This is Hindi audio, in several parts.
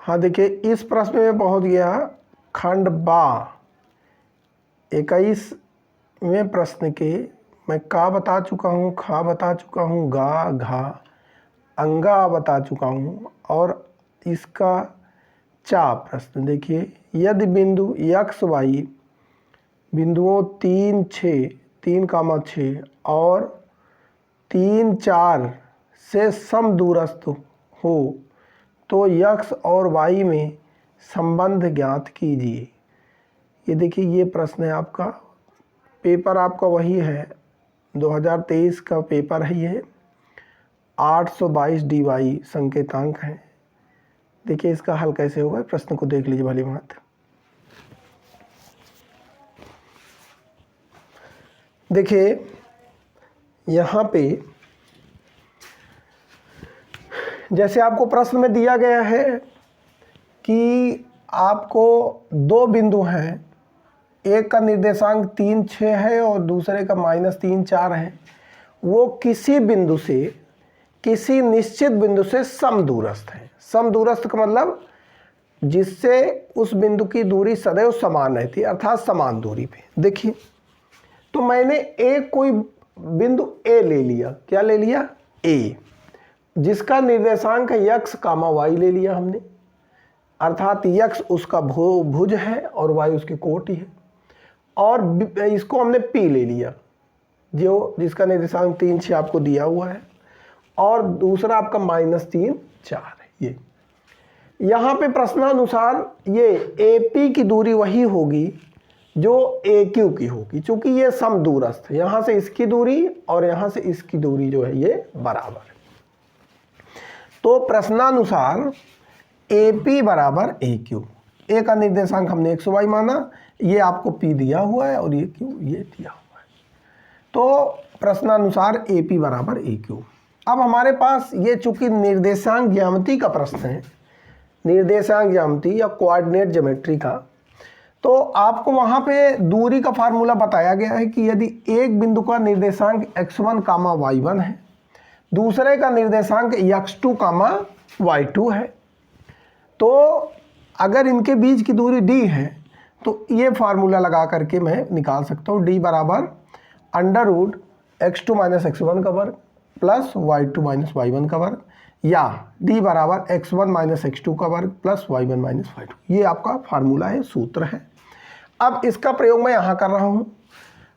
हाँ देखिए, इस प्रश्न में पहुंच गया खंड बा 21वें प्रश्न के। मैं का बता चुका हूँ, खा बता चुका हूँ, गा घा अंगा बता चुका हूँ। और इसका चा प्रश्न देखिए, यदि बिंदु यक्स वाई बिंदुओं 3, 6, 3,6 और 3, 4 से समदूरस्थ हो तो यक्स और वाई में संबंध ज्ञात कीजिए। ये देखिए, ये प्रश्न है आपका। पेपर आपका वही है, 2023 का पेपर है ये। 822 dy संकेतांक है। देखिए इसका हल कैसे होगा, प्रश्न को देख लीजिए भली बात। देखिए यहाँ पे जैसे आपको प्रश्न में दिया गया है कि आपको दो बिंदु हैं, एक का निर्देशांक 3, 6 है और दूसरे का -3, 4 है। वो किसी बिंदु से, किसी निश्चित बिंदु से समदूरस्थ है। समदूरस्थ का मतलब जिससे उस बिंदु की दूरी सदैव समान रहती है, अर्थात समान दूरी पे। देखिए, तो मैंने एक कोई बिंदु ए ले लिया। क्या ले लिया? ए, जिसका निर्देशांक है यक्स कामा वाई ले लिया हमने, अर्थात यक्स उसका भुज है और वाई उसकी कोटि है। और इसको हमने पी ले लिया, जो जिसका निर्देशांक 3, 6 आपको दिया हुआ है, और दूसरा आपका -3, 4 है। ये यहाँ पे प्रश्नानुसार ये AP की दूरी वही होगी जो AQ की होगी, क्योंकि ये समदूरस्थ है। यहाँ से इसकी दूरी और यहाँ से इसकी दूरी जो है ये बराबर है। तो प्रश्नानुसार AP बराबर AQ। A का निर्देशांक हमने XY माना, ये आपको P दिया हुआ है और ये Q ये दिया हुआ है। तो प्रश्नानुसार AP बराबर AQ। अब हमारे पास ये चूंकि निर्देशांक ज्यामिति का प्रश्न है, निर्देशांक ज्यामिति या कोऑर्डिनेट ज्योमेट्री का, तो आपको वहाँ पे दूरी का फार्मूला बताया गया है कि यदि एक बिंदु का निर्देशांक x1, y1 है, दूसरे का निर्देशांक x2, y2 है, तो अगर इनके बीच की दूरी d है तो ये फार्मूला लगा करके मैं निकाल सकता हूँ d बराबर √x2 - x1 का वर्ग प्लस y2 - y1 का वर्ग, या d बराबर x1 - x2 का वर्ग प्लस y1 - y2। ये आपका फार्मूला है, सूत्र है। अब इसका प्रयोग मैं यहाँ कर रहा हूँ,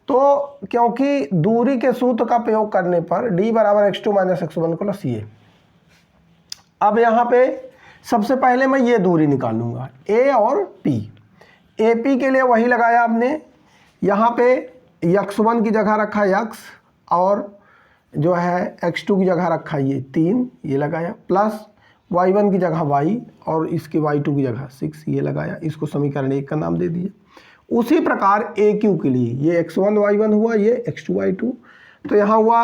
तो क्योंकि दूरी के सूत्र का प्रयोग करने पर d बराबर x2 - x1 प्लस ये। अब यहाँ पे सबसे पहले मैं ये दूरी निकालूंगा, A और P। AP के लिए वही लगाया आपने, यहाँ पे x1 की जगह रखा x और जो है x2 की जगह रखा ये 3, ये लगाया, प्लस y1 की जगह y और इसके y2 की जगह 6 ये लगाया। इसको समीकरण 1 का नाम दे दिए। उसी प्रकार AQ के लिए ये x1 y1 हुआ, ये x2 y2, तो यहाँ हुआ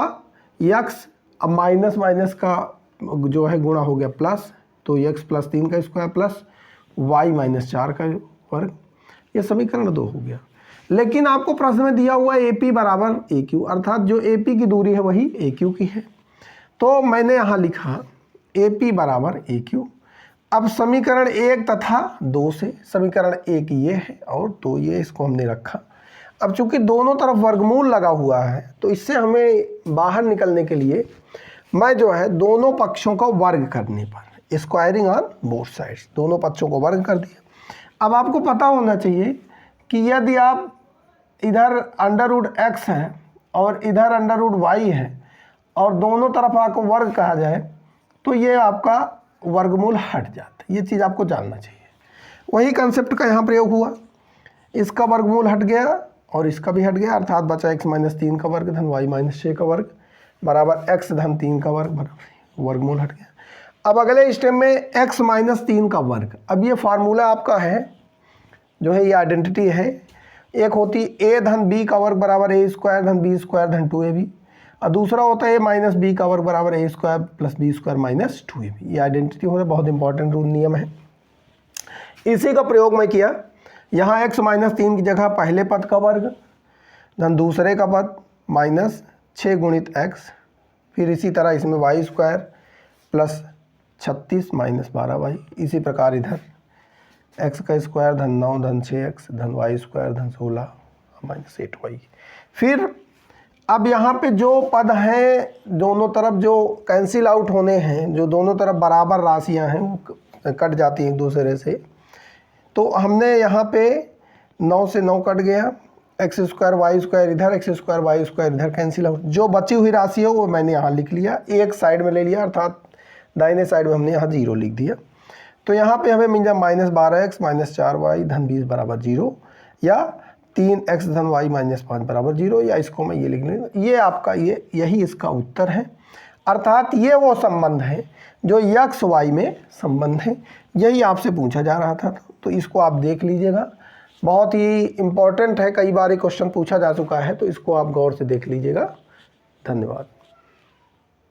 x, अब माइनस माइनस का जो है गुणा हो गया प्लस, तो x + 3 का स्क्वायर प्लस y - 4 का वर्ग, ये समीकरण 2 हो गया। लेकिन आपको प्रश्न में दिया हुआ AP बराबर AQ, अर्थात जो AP की दूरी है वही AQ की है, तो मैंने यहाँ लिखा AP बराबर AQ। अब समीकरण 1 तथा 2 से, समीकरण 1 ये है और 2 ये, इसको हमने रखा। अब चूंकि दोनों तरफ वर्गमूल लगा हुआ है, तो इससे हमें बाहर निकलने के लिए मैं जो है दोनों पक्षों का वर्ग करने पर, स्क्वायरिंग ऑन बोथ साइड्स, दोनों पक्षों को वर्ग कर दिया। अब आपको पता होना चाहिए कि यदि आप इधर √x है और इधर √y है और दोनों तरफ आपको वर्ग कहा जाए, तो ये आपका वर्गमूल हट जाता है। ये चीज़ आपको जानना चाहिए। वही कंसेप्ट का यहाँ प्रयोग हुआ, इसका वर्गमूल हट गया और इसका भी हट गया, अर्थात बचा x - 3 का वर्ग धन y - 6 का वर्ग बराबर x धन 3 का वर्ग, बराबर वर्गमूल हट गया। अब अगले स्टेप में x - 3 का वर्ग। अब ये फार्मूला आपका है, जो है ये आइडेंटिटी है। एक होती a धन b का वर्ग बराबर a² धन b² धन 2ab, और दूसरा होता है a - b का वर्ग बराबर a² + b² - 2ab। ये आइडेंटिटी होता है, बहुत इंपॉर्टेंट रूल नियम है। इसी का प्रयोग मैं किया, यहाँ x - 3 की जगह पहले पद का वर्ग धन दूसरे का पद -6 × x, फिर इसी तरह इसमें y² प्लस 36 माइनस 12y। इसी प्रकार इधर x का स्क्वायर धन 9 धन 6x धन y स्क्वायर धन 16 माइनस 8y। फिर अब यहाँ पे जो पद हैं दोनों तरफ जो कैंसिल आउट होने हैं, जो दोनों तरफ बराबर राशियाँ हैं वो कट जाती हैं एक दूसरे से। तो हमने यहाँ पे 9 से 9 कट गया, एक्स स्क्वायर वाई स्क्वायर इधर, एक्स स्क्वायर वाई स्क्वायर इधर कैंसिल आउट। जो बची हुई राशि है वो मैंने यहाँ लिख लिया, एक साइड में ले लिया, अर्थात दाहिने साइड में हमने यहाँ 0 लिख दिया। तो यहाँ पे हमें मिल जाए माइनस 12x माइनस 4y धन 20 बराबर 0, या 3x धन y माइनस 5 बराबर 0, या इसको मैं ये लिख लूँगा। ये आपका यही इसका उत्तर है। अर्थात ये वो संबंध है जो x y में संबंध है, यही आपसे पूछा जा रहा था। तो इसको आप देख लीजिएगा, बहुत ही इम्पोर्टेंट है, कई बार ये क्वेश्चन पूछा जा चुका है, तो इसको आप गौर से देख लीजिएगा। धन्यवाद।